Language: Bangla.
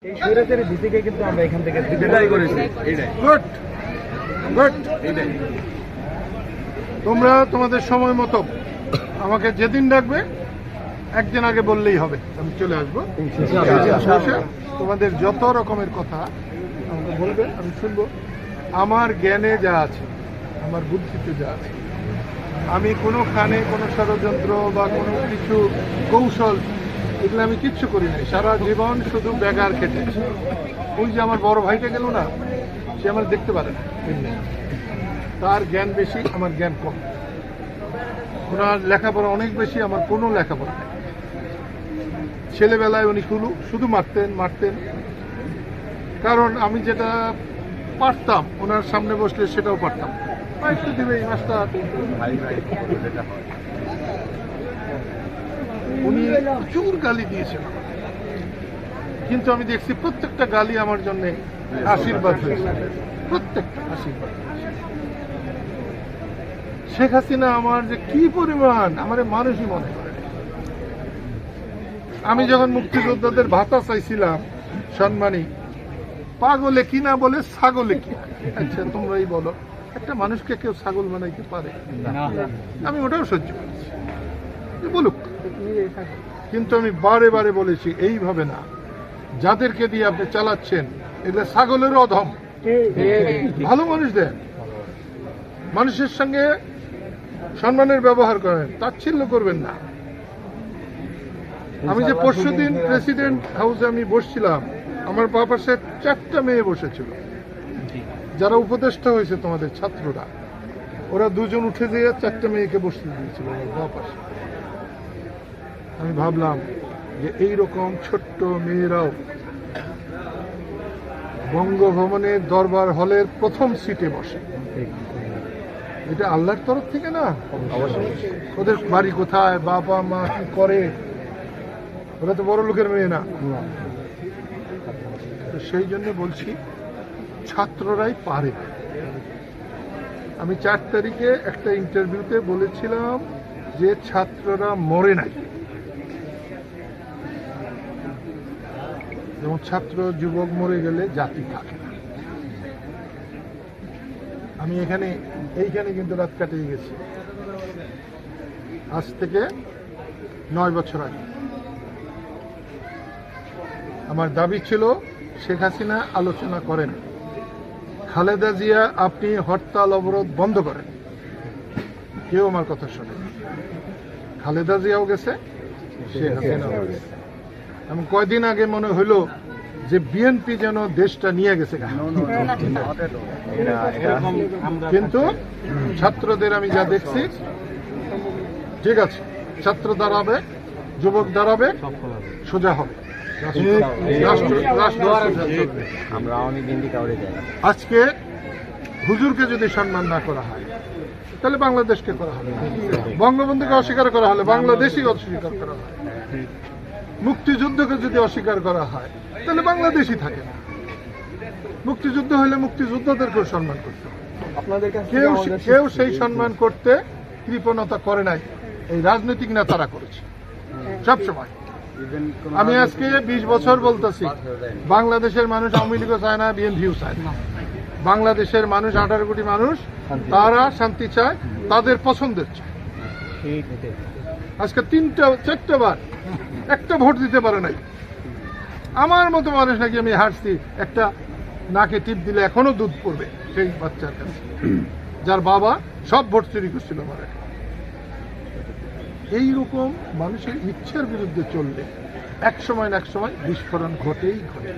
এই স্বৈরাচারী নীতিকে কিন্তু আমরা এখান থেকে বিদায় করেছি। Good good. তোমরা তোমাদের সময় মতো আমাকে যেদিন ডাকবে একদিন আগে বললেই হবে, আমি চলে আসবো। বসে তোমাদের যত রকমের কথা আমাকে বলবে, আমি শুনবো। আমার জ্ঞানে যা আছে, আমার বুদ্ধিতে যা আছে, আমি কোনো কানে কোনো ষড়যন্ত্র বা কোনো কিছু কৌশল এগুলো আমি কিচ্ছু করি নাই। সারা জীবন শুধু বেগার খেটেছি। ওই যে আমার বড় ভাইটা গেল না, সে আমার দেখতে পারে না, তার জ্ঞান বেশি, আমার জ্ঞান কম। ওনার লেখাপড়া অনেক বেশি, আমার কোনো লেখাপড়া নেই। ছেলেবেলায় উনি শুধু মারতেন, কারণ আমি যেটা পারতাম ওনার সামনে বসলে সেটাও পারতাম। একটু দিবে এই মাসটা। উনি প্রচুর গালি দিয়েছেন, কিন্তু আমি দেখছি প্রত্যেকটা গালি আমার জন্য আশীর্বাদ হয়েছে, প্রত্যেকটা আশীর্বাদ। শেখ হাসিনা আমার যে কি পরিমাণ আমার মানুষই মনে করে। আমি যখন মুক্তিযোদ্ধাদের ভাতা চাইছিলাম সম্মানী, পাগলে কি না বলে ছাগলে কি। আচ্ছা তোমরাই বলো, একটা মানুষকে কেউ ছাগল বানাইতে পারে? আমি ওটাও সহ্য করেছি, বলুক। কিন্তু আমি বারে বারে বলেছি এইভাবে না, যাদেরকে দিয়ে আপনি চালাচ্ছেন এগুলো ছাগলের অধম। ভালো মানুষ দেন, মানুষের সঙ্গে সম্মানের ব্যবহার করেন, তাচ্ছিল্য করবেন না। আমি যে পরশুদিন প্রেসিডেন্ট হাউসে আমি বসছিলাম, আমার বাঁ পাশে 4টা মেয়ে বসেছিল, যারা উপদেষ্টা হয়েছে তোমাদের ছাত্ররা। ওরা দুজন উঠে দিয়ে 4টা মেয়েকে বসতে দিয়েছিল আমার বাঁ পাশে। আমি ভাবলাম যে এইরকম ছোট্ট মেয়েরাও বঙ্গভবনের দরবার হলের প্রথম সিটে বসে, এটা আল্লাহর তরফ থেকে না? ওদের বাড়ি কোথায়, বাবা মা কি করে, ওরা তো বড় লোকের মেয়ে না। সেই জন্য বলছি ছাত্ররাই পারে। আমি 4 তারিখে একটা ইন্টারভিউতে বলেছিলাম যে ছাত্ররা মরে নাই। যেমন ছাত্র যুবক মরে গেলে জাতি থাকে না। আমি এইখানে কিন্তু রাত কাটিয়ে গেছি আজ থেকে 9 বছর আগে। আমার দাবি ছিল শেখ হাসিনা আলোচনা করেন, খালেদা জিয়া আপনি হরতাল অবরোধ বন্ধ করেন। কেউ আমার কথা শোনে। খালেদা জিয়াও গেছে, শেখ হাসিনাও গেছে। এবং কয়দিন আগে মনে হইল যে বিএনপি যেন দেশটা নিয়ে গেছে। কিন্তু ছাত্রদের আমি যা দেখছি, ঠিক আছে, ছাত্র দাঁড়াবে, যুবক দাঁড়াবে, সোজা হবে। আজকে হুজুরকে যদি সম্মান না করা হয় তাহলে বাংলাদেশকে করা হবে, বঙ্গবন্ধুকে অস্বীকার করা হলে বাংলাদেশই অস্বীকার করা হয়, মুক্তিযুদ্ধকে যদি অস্বীকার করা হয় তাহলে বাংলাদেশই থাকে না। মুক্তিযুদ্ধ হলে মুক্তিযোদ্ধাদেরকেও সম্মান করতে হবে। কেউ সেই সম্মান করতে কৃপণতা করে নাই, এই রাজনৈতিক নেতারা করেছে সবসময়। আমি আজকে 20 বছর বলতেছি, বাংলাদেশের মানুষ আওয়ামী লীগও চায় না, বিএনপিও চায় না। বাংলাদেশের মানুষ 18 কোটি মানুষ, তারা শান্তি চায়, তাদের পছন্দের চায়। আজকে 3-4টা বার একটা ভোট দিতে পারে নাই। আমার মতো মানুষ নাকি আমি হাঁটছি, একটা নাকে টিপ দিলে এখনো দুধ পড়বে সেই বাচ্চার কাছে, যার বাবা সব ভোট চুরি করছিল আমার। এইরকম মানুষের ইচ্ছার বিরুদ্ধে চললে এক সময় না এক সময় বিস্ফোরণ ঘটেই ঘটে।